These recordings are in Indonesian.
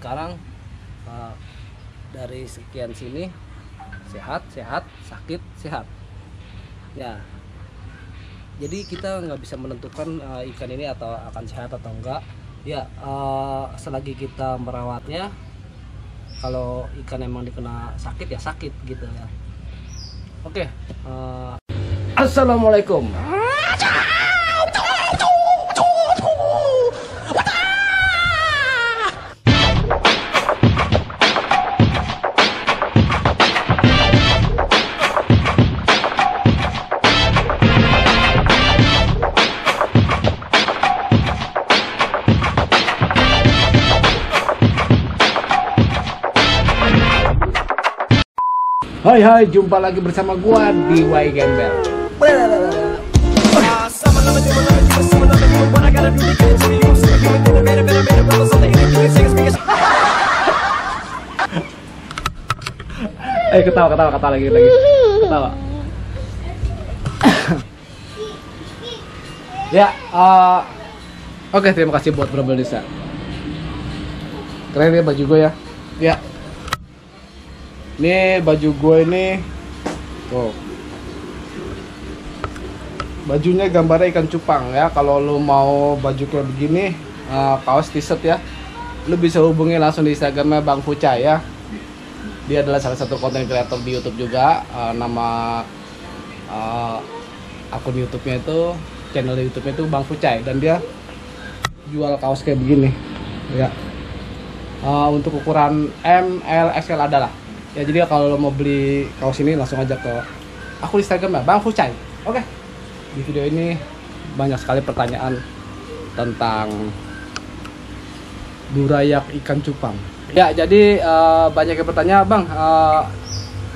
Sekarang uh, dari sekian sini sehat, sakit, sehat. Ya, jadi kita nggak bisa menentukan ikan ini atau akan sehat atau enggak. Ya, selagi kita merawatnya, kalau ikan emang dikena sakit ya sakit gitu ya. Oke, assalamualaikum. Hai, jumpa lagi bersama gua di Y Gembel. Ketawa lagi. Ketawa. Ya, oke, terima kasih buat Bro Desa. Keren ya baju gue ya. Ya. Ini baju gue ini tuh. Bajunya gambarnya ikan cupang ya. Kalau lu mau baju kayak begini, kaos t-shirt ya, lu bisa hubungi langsung di Instagramnya Bang Fucai ya. Dia adalah salah satu konten kreator di YouTube juga. Nama akun YouTube-nya itu, channel YouTube-nya itu Bang Fucai, dan dia jual kaos kayak begini ya. Untuk ukuran M, L, XL adalah. Ya, jadi kalau lo mau beli kaos ini langsung aja ke akun Instagram ya Bang Fucai. Oke. Di video ini banyak sekali pertanyaan tentang burayak ikan cupang. Ya, jadi banyak yang bertanya, Bang,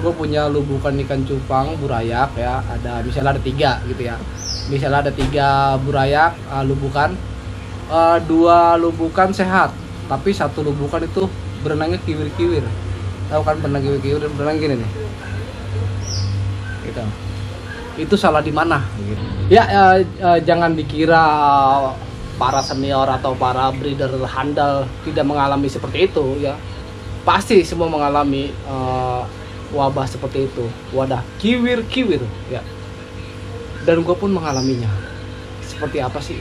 gue punya lubukan ikan cupang burayak ya. Ada misalnya ada 3 gitu ya. Misalnya ada 3 burayak lubukan, 2 lubukan sehat, tapi 1 lubukan itu berenangnya kiwir-kiwir. Tahu kan berenang kiwir-kiwir, berenang gini nih. Gitu. Itu salah di mana? Gitu. Ya, jangan dikira para senior atau para breeder handal tidak mengalami seperti itu ya. Pasti semua mengalami wabah seperti itu. Wadah kiwir-kiwir ya. Dan gue pun mengalaminya. Seperti apa sih?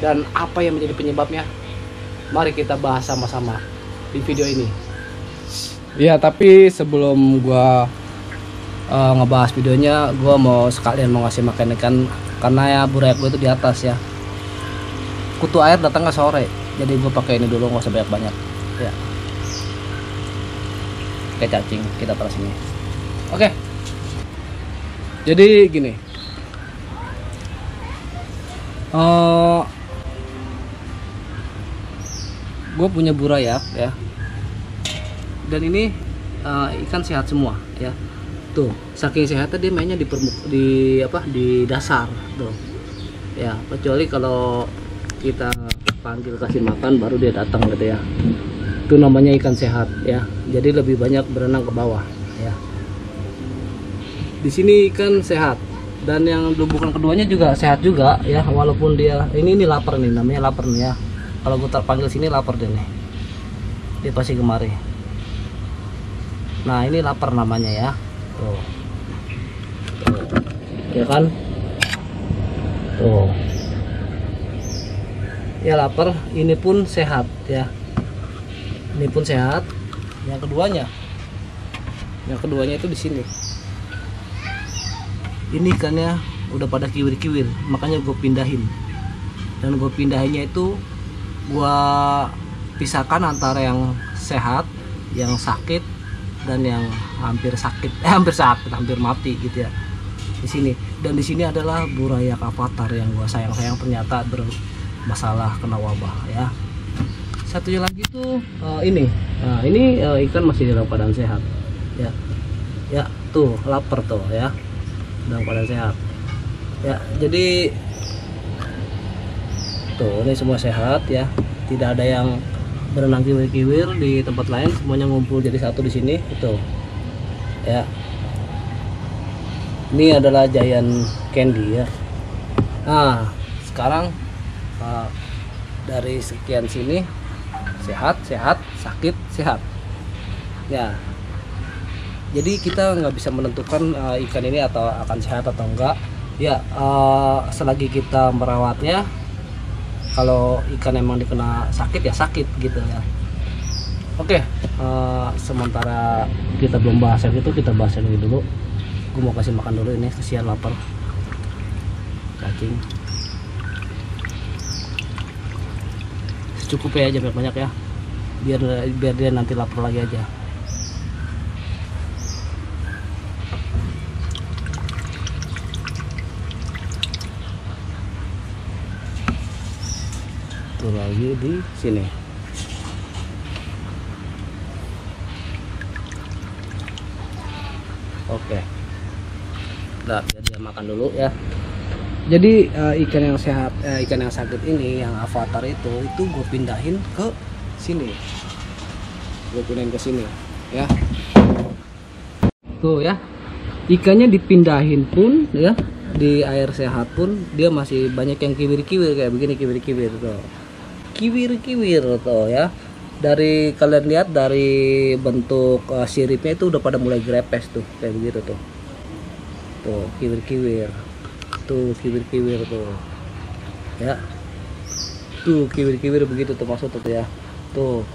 Dan apa yang menjadi penyebabnya? Mari kita bahas sama-sama di video ini. Ya, tapi sebelum gua ngebahas videonya, gua mau sekalian mau ngasih makan ikan, karena ya burayak gua itu di atas ya. Kutu air datangnya sore, jadi gua pakai ini dulu, nggak usah banyak-banyak ya. Kayak cacing kita taruh sini. Oke. Jadi gini. Gue punya burayak ya. Dan ini ikan sehat semua ya. Tuh, saking sehatnya dia mainnya di dasar tuh. Ya, kecuali kalau kita panggil kasih makan baru dia datang gitu ya. Itu namanya ikan sehat ya. Jadi lebih banyak berenang ke bawah ya. Di sini ikan sehat, dan yang lubukan keduanya juga sehat juga ya, walaupun dia ini lapar nih, namanya lapar nih ya. Kalau gue terpanggil sini lapar deh nih. Dia pasti kemari. Nah, ini lapar namanya ya. Tuh. Ya kan? Tuh. Ya lapar, ini pun sehat ya. Ini pun sehat. Yang keduanya itu di sini. Ini ikannya udah pada kiwir-kiwir, makanya gue pindahin. Dan gue pindahinnya itu gue pisahkan antara yang sehat, yang sakit, dan yang hampir mati gitu ya di sini. Dan di sini adalah burayak avatar yang gua sayang ternyata bermasalah kena wabah ya. Satunya lagi tuh ini. Nah, ini ikan masih dalam keadaan sehat ya. Ya, tuh lapar tuh ya, dalam keadaan sehat ya. Jadi tuh ini semua sehat ya, tidak ada yang berenang kiwir-kiwir di tempat lain, semuanya ngumpul jadi satu di sini itu ya. Ini adalah Giant Candy ya. Nah, sekarang dari sekian sini sehat, sehat, sakit, sehat. Ya, jadi kita nggak bisa menentukan ikan ini atau akan sehat atau enggak. Ya, selagi kita merawatnya, kalau ikan emang dikena sakit ya sakit gitu ya. Oke, sementara kita belum bahas yang itu, kita bahas yang ini dulu. Gue mau kasih makan dulu ini, kesian lapar. Cacing. Secukupnya aja, banyak ya. Biar dia nanti lapar lagi aja. Tuh lagi di sini. Oke. Nah, biar dia makan dulu ya. Jadi ikan yang sehat, ikan yang sakit ini, yang avatar itu gue pindahin ke sini. Gue pindahin ke sini, ya. Tuh ya, ikannya dipindahin pun ya, di air sehat pun dia masih banyak yang kiwir-kiwir kayak begini, kiwir-kiwir tuh. Kiwir-kiwir tuh ya. Dari kalian lihat dari bentuk siripnya itu udah pada mulai grepes tuh, kayak begitu tuh. Tuh, kiwir-kiwir. Tuh kiwir-kiwir tuh ya, tuh kiwir-kiwir begitu tuh maksud tuh ya. Tuh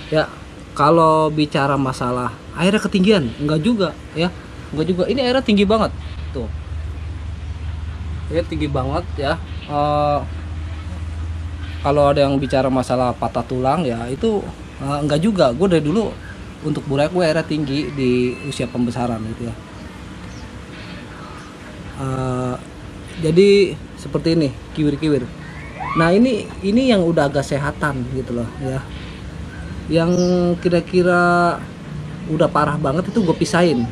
ya, kalau bicara masalah airnya ketinggian, enggak juga ya, enggak juga. Ini airnya tinggi banget tuh ya, tinggi banget ya. Kalau ada yang bicara masalah patah tulang ya itu enggak juga. Gue dari dulu untuk burayak gue airnya tinggi di usia pembesaran gitu ya. Jadi seperti ini, kiwir-kiwir. Nah ini yang udah agak sehatan gitu loh ya. Yang kira-kira udah parah banget itu gue pisahin.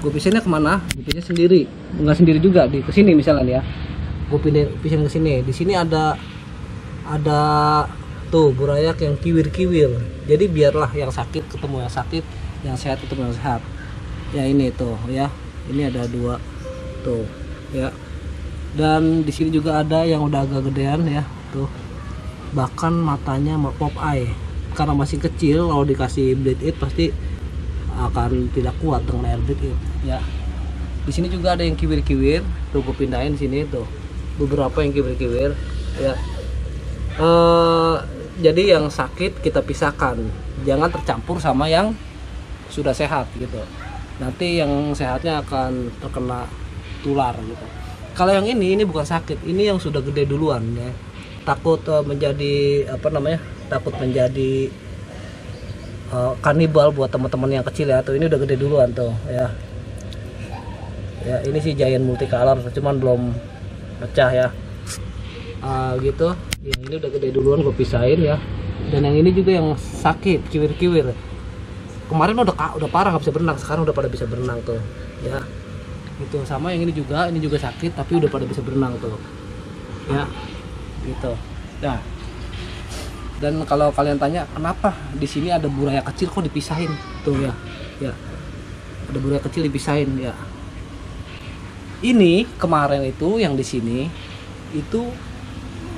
Gue pisahinnya kemana? Gue pisahin sendiri, nggak sendiri juga, di kesini misalnya ya. Gue pisahin ke sini. Di sini ada tuh burayak yang kiwir-kiwir. Jadi biarlah yang sakit ketemu yang sakit, yang sehat ketemu yang sehat. Ya ini tuh ya, ini ada 2 tuh ya. Dan di sini juga ada yang udah agak gedean ya tuh, bahkan matanya pop eye karena masih kecil. Kalau dikasih bleed it pasti akan tidak kuat dengan air bleed it ya. Di sini juga ada yang kiwir-kiwir tuh, gue pindahin sini tuh beberapa yang kiwir-kiwir ya. Jadi yang sakit kita pisahkan, jangan tercampur sama yang sudah sehat gitu. Nanti yang sehatnya akan terkena tular gitu. Kalau yang ini bukan sakit, ini yang sudah gede duluan ya. Takut menjadi takut menjadi kanibal buat teman-teman yang kecil ya. Tuh ini udah gede duluan tuh ya. Ya ini sih giant multicolor, cuman belum pecah ya. Gitu. Yang ini udah gede duluan gue pisahin ya. Dan yang ini juga yang sakit, kiwir-kiwir. Kemarin udah parah nggak bisa berenang, sekarang udah pada bisa berenang tuh ya. Itu sama yang ini juga sakit tapi udah pada bisa berenang tuh ya gitu. Nah, dan kalau kalian tanya kenapa di sini ada burayak kecil kok dipisahin tuh ya, ada burayak kecil dipisahin ya. Ini kemarin itu yang di sini itu,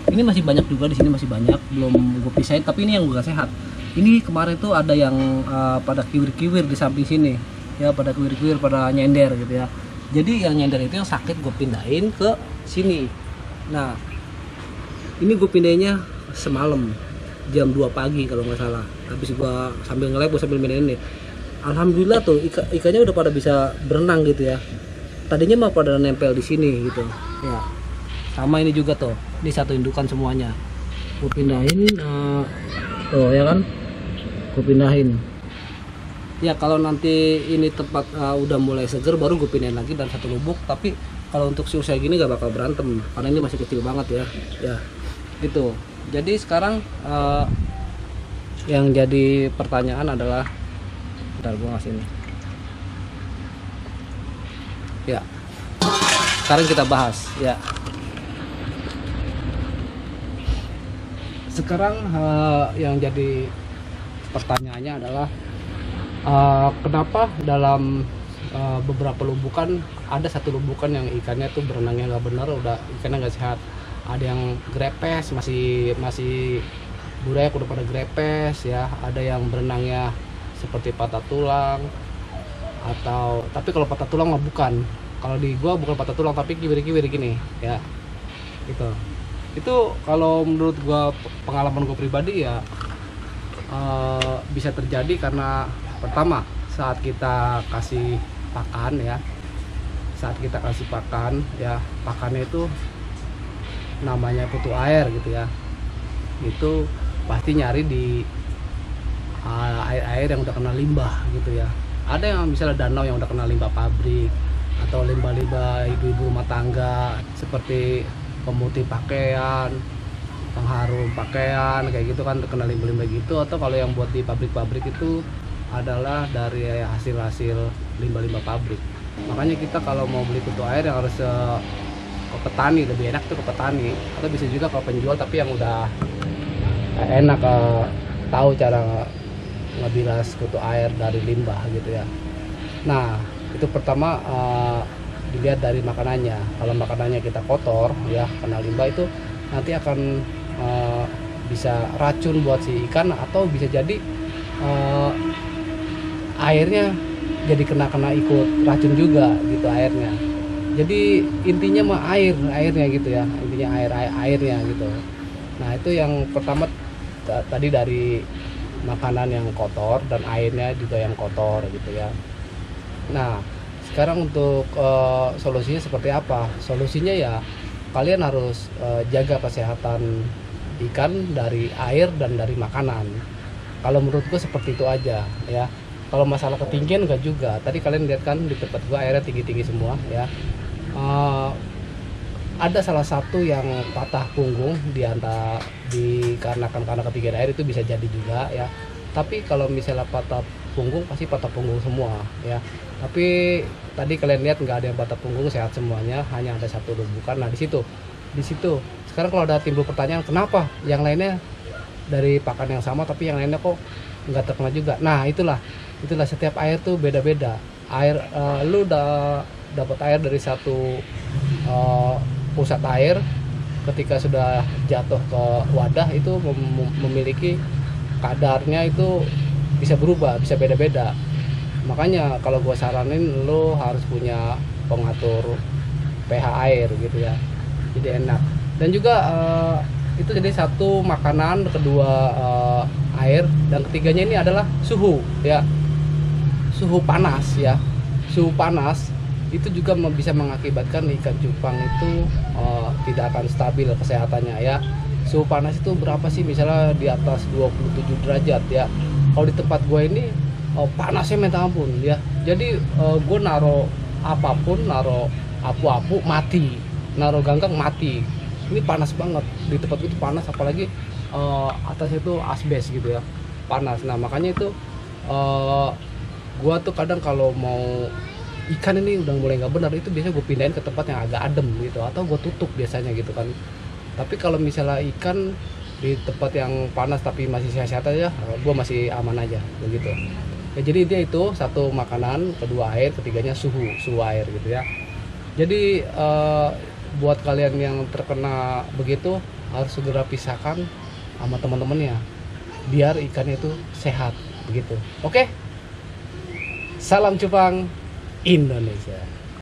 ini masih banyak juga, di sini masih banyak belum gue pisahin, tapi ini yang gak sehat. Ini kemarin tuh ada yang pada kiwir-kiwir di samping sini ya, pada kiwir-kiwir, pada nyender gitu ya. Jadi yang nyender itu yang sakit gue pindahin ke sini. Nah ini gue pindahinnya semalam jam 2 pagi kalau nggak salah. Habis gue sambil nge-live, gue sambil pindahin nih. Alhamdulillah tuh ikannya udah pada bisa berenang gitu ya. Tadinya mah pada nempel di sini gitu ya. Sama ini juga tuh, ini satu indukan semuanya. Gue pindahin tuh ya kan, gue pindahin. Ya kalau nanti ini tempat udah mulai seger baru gue pindahin lagi dan satu lubuk. Tapi kalau untuk si usia gini gak bakal berantem karena ini masih kecil banget ya. Ya gitu. Jadi sekarang yang jadi pertanyaan adalah, bentar gue ngasih ini ya. Sekarang kita bahas ya. Sekarang yang jadi pertanyaannya adalah kenapa dalam beberapa lubukan ada satu lubukan yang ikannya tuh berenangnya nggak bener, udah ikannya nggak sehat. Ada yang grepes, masih Burayak udah pada grepes ya, ada yang berenangnya seperti patah tulang, atau tapi kalau patah tulang mah bukan, kalau di gua bukan patah tulang tapi kiwir-kiwir gini ya, gitu. Itu kalau menurut gua, pengalaman gua pribadi ya, bisa terjadi karena pertama saat kita kasih pakan ya, pakannya itu namanya kutu air gitu ya, itu pasti nyari di air-air yang udah kena limbah gitu ya. Ada yang misalnya danau yang udah kena limbah pabrik, atau limbah-limbah ibu-ibu rumah tangga seperti pemutih pakaian, pengharum pakaian kayak gitu kan, terkena limbah-limbah gitu. Atau kalau yang buat di pabrik-pabrik itu adalah dari hasil-hasil limbah-limbah pabrik. Makanya kita kalau mau beli kutu air yang harus ke petani, lebih enak tuh ke petani, atau bisa juga ke penjual tapi yang udah enak, tahu cara ngebilas kutu air dari limbah gitu ya. Nah itu pertama, dilihat dari makanannya. Kalau makanannya kita kotor ya, kena limbah, itu nanti akan bisa racun buat si ikan, atau bisa jadi airnya jadi kena ikut racun juga gitu airnya. Jadi intinya mah airnya gitu ya, intinya airnya gitu. Nah itu yang pertama, tadi dari makanan yang kotor dan airnya juga yang kotor gitu ya. Nah sekarang untuk solusinya seperti apa? Solusinya ya kalian harus jaga kesehatan ikan dari air dan dari makanan. Kalau menurut gue seperti itu aja ya. Kalau masalah ketinggian enggak juga. Tadi kalian lihat kan di tempat gue airnya tinggi-tinggi semua ya. Ada salah satu yang patah punggung dikarenakan karena ketinggian air, itu bisa jadi juga ya. Tapi kalau misalnya patah punggung, pasti patah punggung semua ya. Tapi tadi kalian lihat nggak ada yang patah punggung, sehat semuanya, hanya ada satu lubukan. Nah di situ sekarang kalau ada timbul pertanyaan, kenapa yang lainnya dari pakan yang sama tapi yang lainnya kok nggak terkena juga? Nah itulah setiap air tuh beda-beda. Air lu udah dapat air dari satu pusat air, ketika sudah jatuh ke wadah itu memiliki kadarnya, itu bisa berubah, bisa beda-beda. Makanya kalau gue saranin lo harus punya pengatur pH air gitu ya, jadi enak. Dan juga itu jadi satu makanan, kedua air, dan ketiganya ini adalah suhu ya, suhu panas ya. Suhu panas itu juga bisa mengakibatkan ikan cupang itu tidak akan stabil kesehatannya ya. Suhu panas itu berapa sih? Misalnya di atas 27 derajat ya. Kalau di tempat gue ini panasnya minta ampun ya. Jadi gue naro apapun, naro apu-apu mati, naro ganggang mati. Ini panas banget di tempat itu, panas, apalagi atas itu asbes gitu ya, panas. Nah makanya itu gue tuh kadang kalau mau ikan ini udah mulai nggak benar, itu biasanya gue pindahin ke tempat yang agak adem gitu, atau gue tutup biasanya gitu kan. Tapi kalau misalnya ikan di tempat yang panas tapi masih sehat-sehat aja, gue masih aman aja begitu ya. Jadi dia itu satu makanan, kedua air, ketiganya suhu air gitu ya. Jadi buat kalian yang terkena begitu, harus segera pisahkan sama teman-temannya biar ikannya itu sehat begitu. Oke, salam cupang Indonesia.